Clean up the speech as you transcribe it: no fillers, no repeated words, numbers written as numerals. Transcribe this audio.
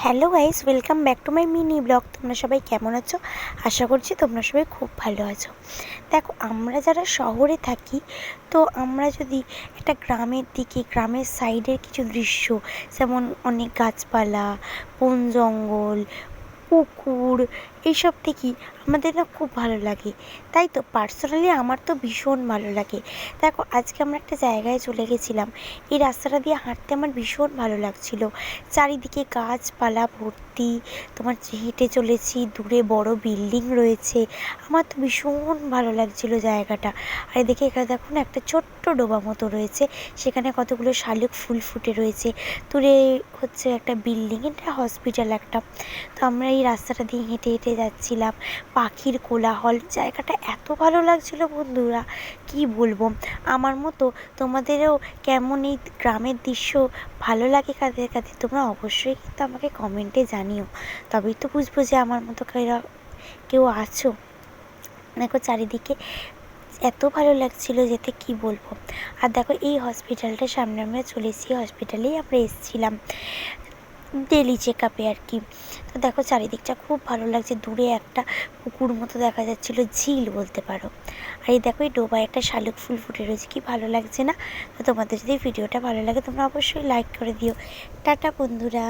Hello guys, welcome back to my mini blog. তোমরা সবাই কেমন আছো? আশা করছি তোমরা সবাই খুব ভালো আছো। দেখো, আমরা যারা শহরে থাকি, তো আমরা যদি একটা গ্রামের দিকে, গ্রামের সাইডের কিছু দৃশ্য, যেমন অনেক গাছপালা, বন জঙ্গল, পুকুর, এইসব দেখি, আমাদের না খুব ভালো লাগে। তাই তো পার্সোনালি আমার তো ভীষণ ভালো লাগে। দেখো, আজকে আমরা একটা জায়গায় চলে গেছিলাম। এই রাস্তাটা দিয়ে হাঁটতে আমার ভীষণ ভালো লাগছিল। চারিদিকে গাছপালা ভর্তি, তোমার হেঁটে চলেছি, দূরে বড় বিল্ডিং রয়েছে। আমার তো ভীষণ ভালো লাগছিল জায়গাটা। আর এদিকে এখানে দেখো না, একটা ছোট্ট ডোবা মতো রয়েছে, সেখানে কতগুলো শালুক ফুল ফুটে রয়েছে। দূরে হচ্ছে একটা বিল্ডিং, এটা হসপিটাল একটা। তো আমরা এই রাস্তাটা দিয়ে হেঁটে হেঁটে যাচ্ছিলাম, পাখির কোলাহল, জায়গাটা এত ভালো লাগছিল বন্ধুরা, কি বলবো। আমার মতো তোমাদেরও কেমন এই গ্রামের দৃশ্য ভালো লাগে কাদের কাদের, তোমরা অবশ্যই কিন্তু আমাকে কমেন্টে জানিও, তবেই তো বুঝবো যে আমার মতো কেউ আছো। দেখো চারিদিকে এত ভালো লাগছিল যেতে, কি বলবো। আর দেখো, এই হসপিটালটার সামনে আমরা চলে এসেছি, হসপিটালেই আমরা এসেছিলাম ডেলি চেক আপে আর কি। তো দেখো চারিদিকটা খুব ভালো লাগছে, দূরে একটা পুকুর মতো দেখা যাচ্ছিলো, ঝিল বলতে পারো। আর এই দেখো, এই ডোবায় একটা শালুক ফুল ফুটে রয়েছে, কি ভালো লাগছে না? তো তোমাদের যদি ভিডিওটা ভালো লাগে তোমরা অবশ্যই লাইক করে দিও। টাটা বন্ধুরা।